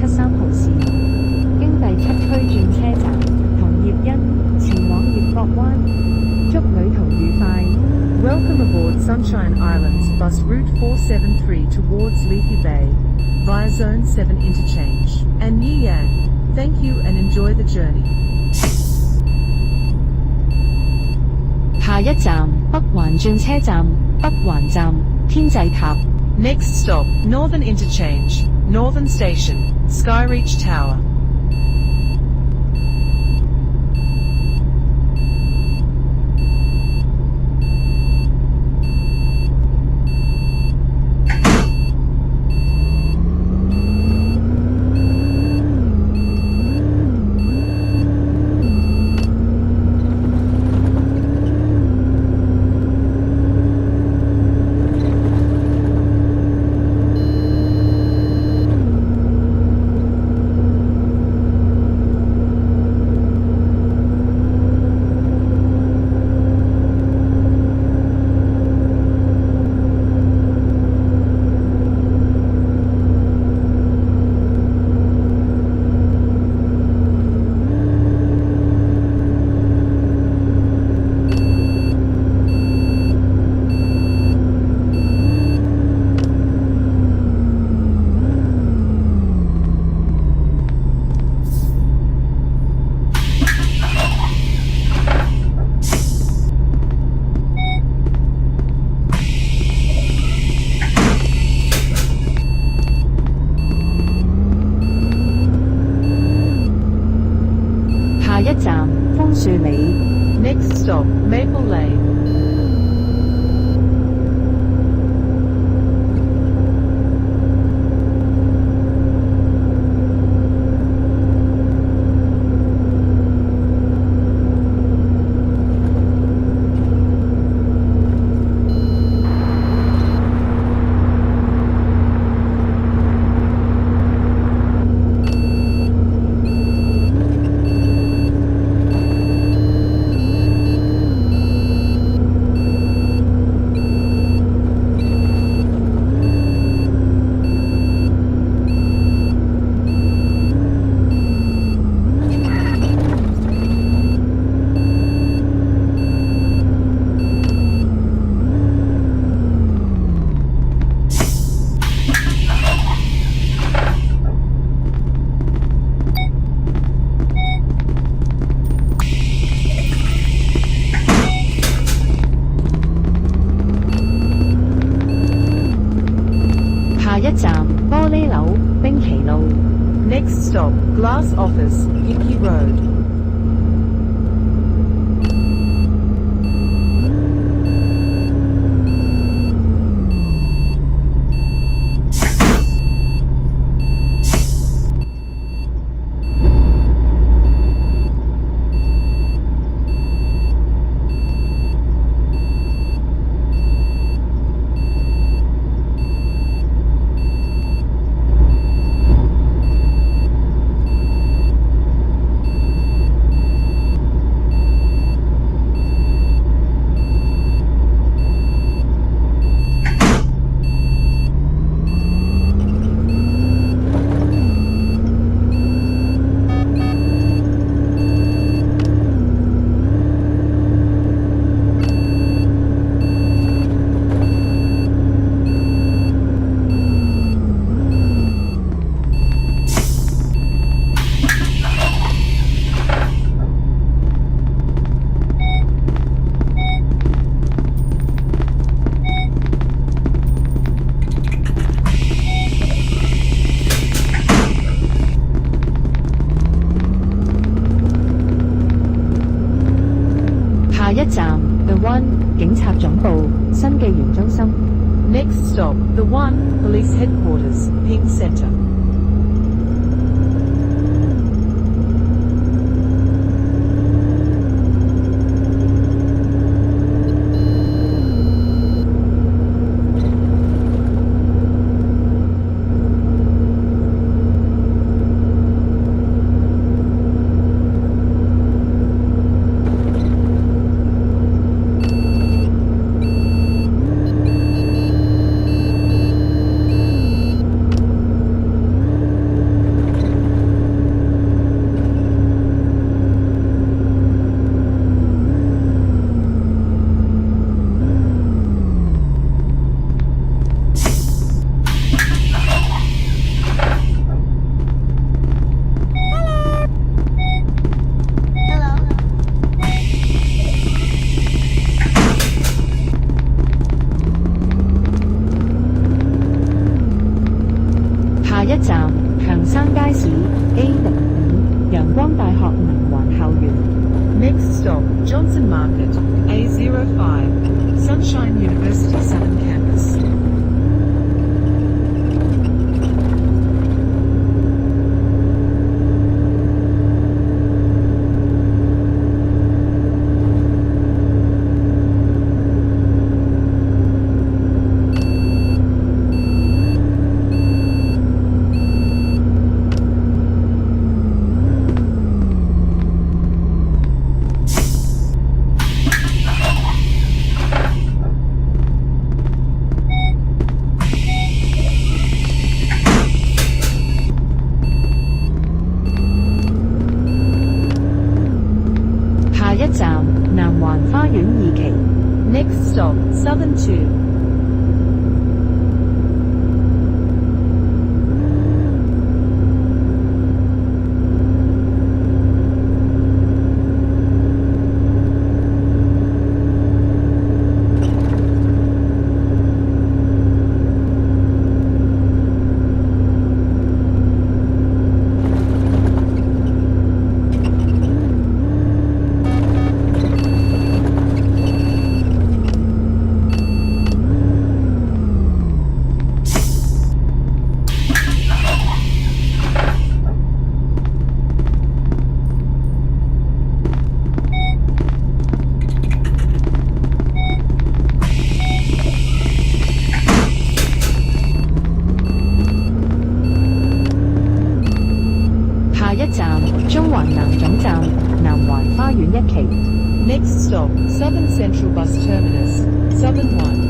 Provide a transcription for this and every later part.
73號線，經第7區轉車站，同葉欣，前往葉角灣。祝旅途愉快。Welcome aboard Sunshine Islands bus route 473 towards Lethe Bay, via Zone 7 interchange, and New Yan. Thank you and enjoy the journey. 下一站，北環轉車站，北環站，天際塔。Next stop, Northern Interchange, Northern Station, Skyreach Tower. 下一站，楓樹里。Next stop, Maple Lane. 下一站，玻璃樓，冰崎路。Next stop, Glass Office, Pinky Road. 下一站 The One 警察總部新紀元中心。Next stop, The One Police Headquarters, Ping Center. 下 Johnson Market, A05, Sunshine University Southern Campus.下一站南環花園2期。 Next stop, Southern 2.下一站中環南總站南環花園1期。 Next stop, Southern Central Bus Terminus, Southern 1.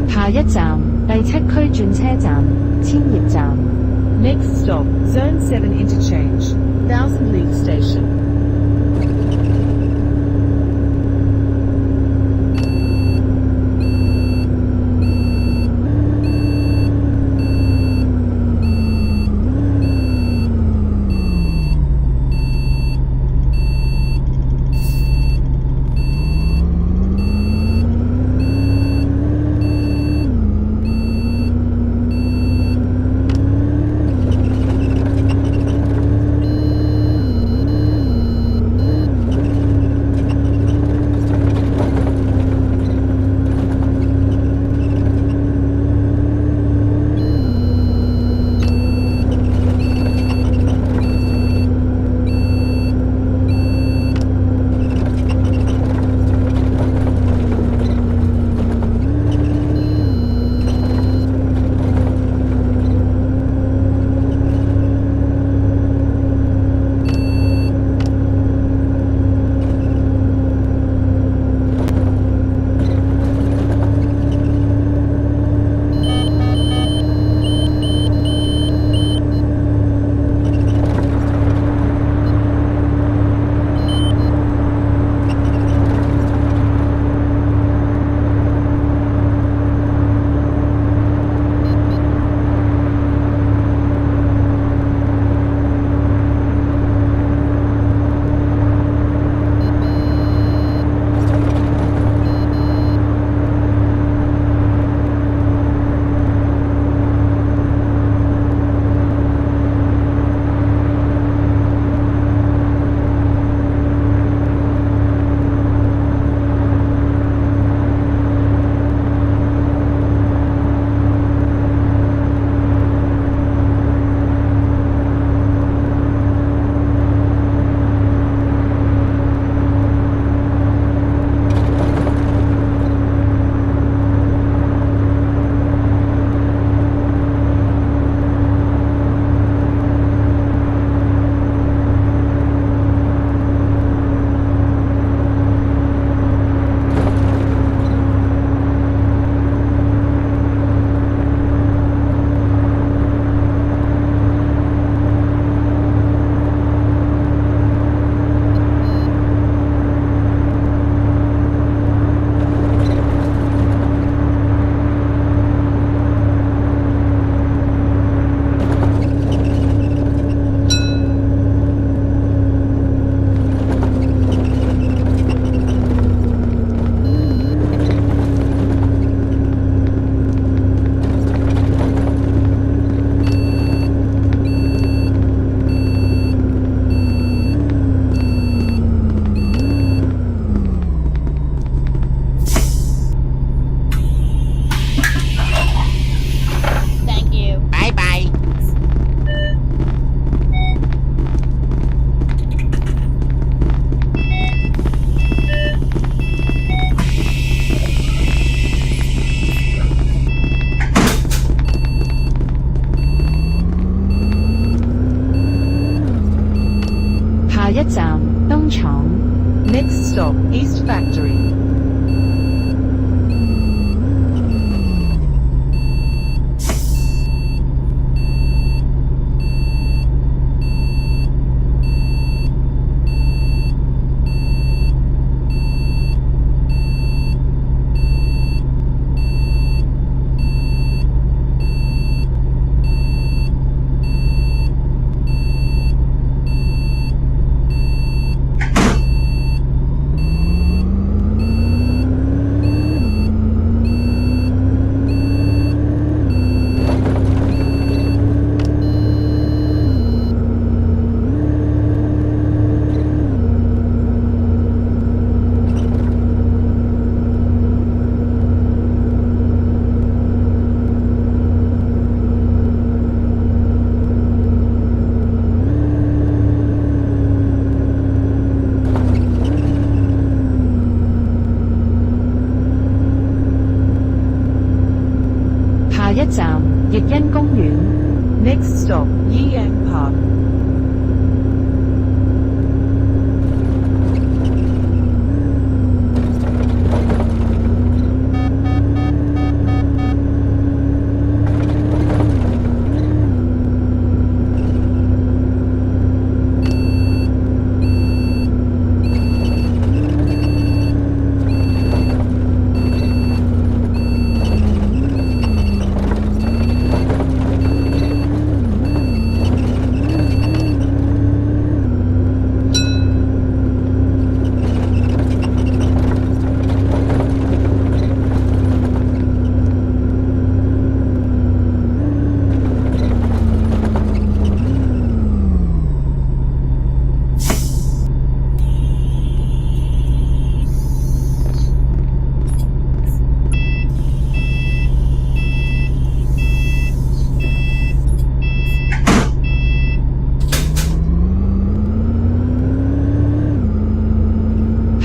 下一站第7區轉車站千葉站。 Next stop, Zone 7 Interchange, Thousand Leaf Station. 一站東廠 Next stop, East Factory.下一站逸欣公園 Next stop, Yiyang Park.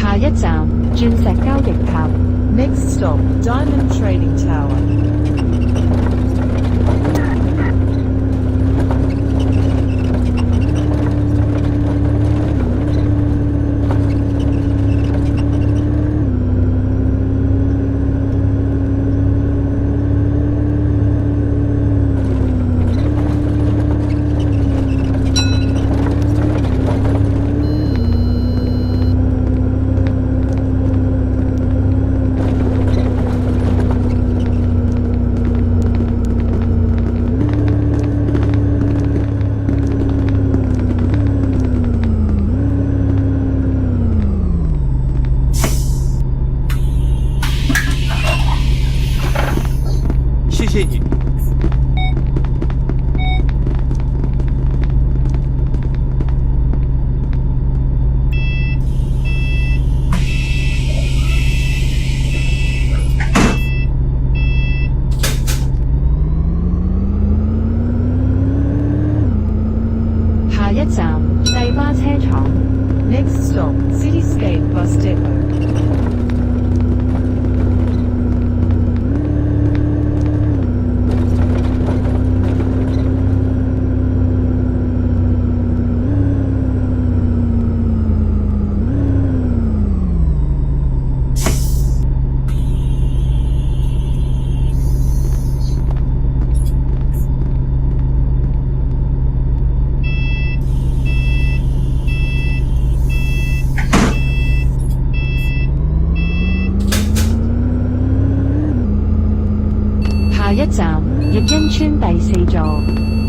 下一站鑽石交易塔 Next stop, Diamond Trading Tower. Next stop, Cityscape Bus Depot.下一站逸欣邨第4座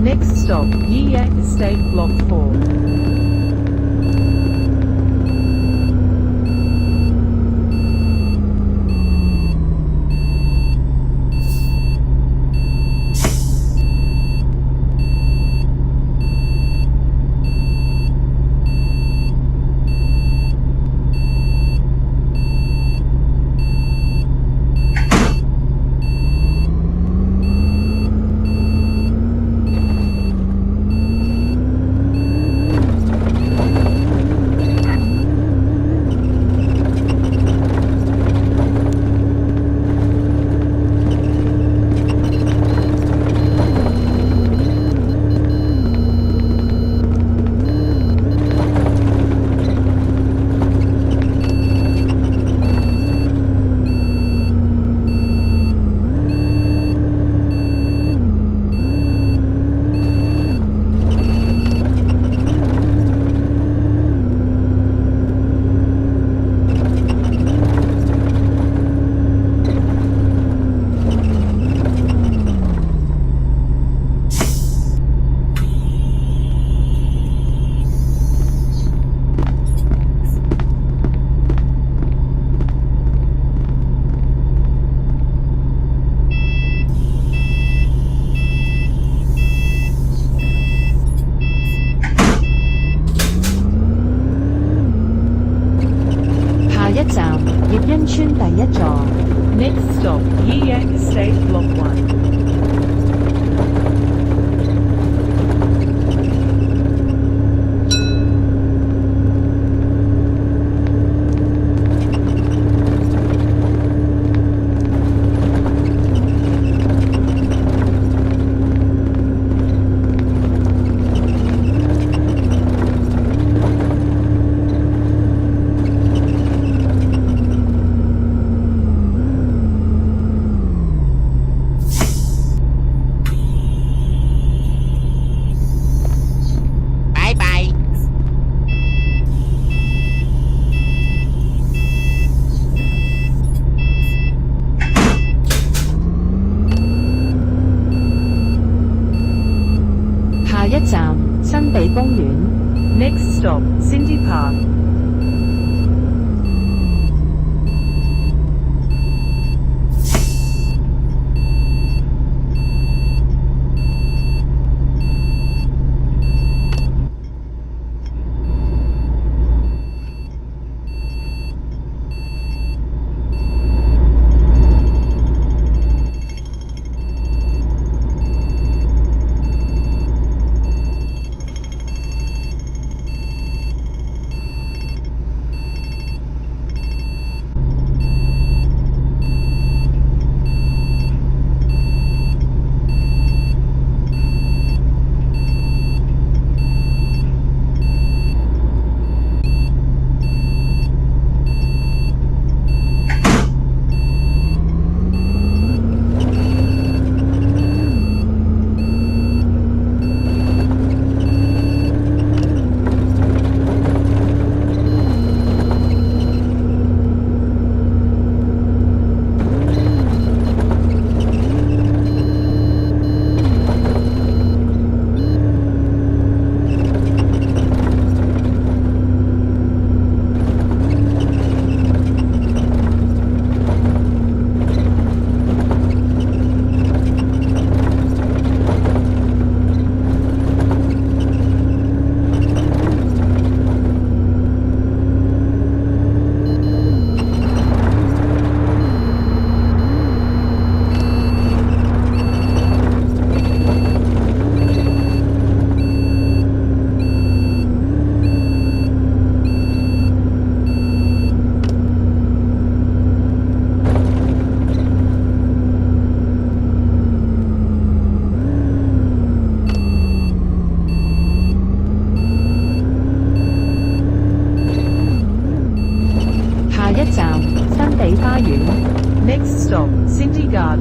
Next stop, Yiyang Estate Block 4. 欣村第一座。 Next stop, Yiyak Estate Block 1.下一站新地公園。 Next stop, Cindy Park. 下一站新地花園。 Next stop, Cindy Garden.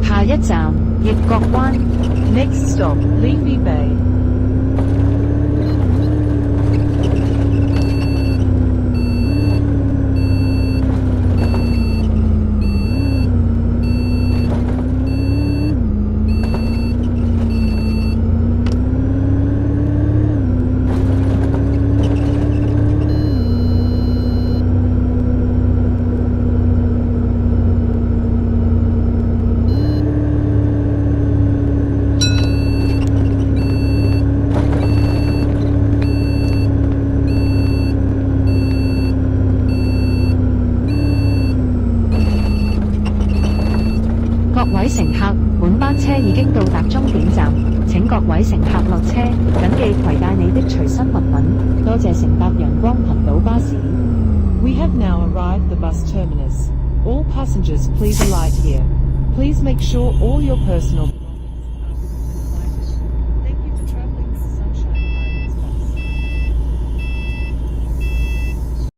下一站月角灣。 Next stop, Leafy Bay. 下位乘客，本班車已經到達終點站，請各位乘客落車，謹記攜帶你的隨身物品。多謝乘搭陽光群島巴士。We have now arrived the bus terminus. All passengers please alight here. Please make sure all your personal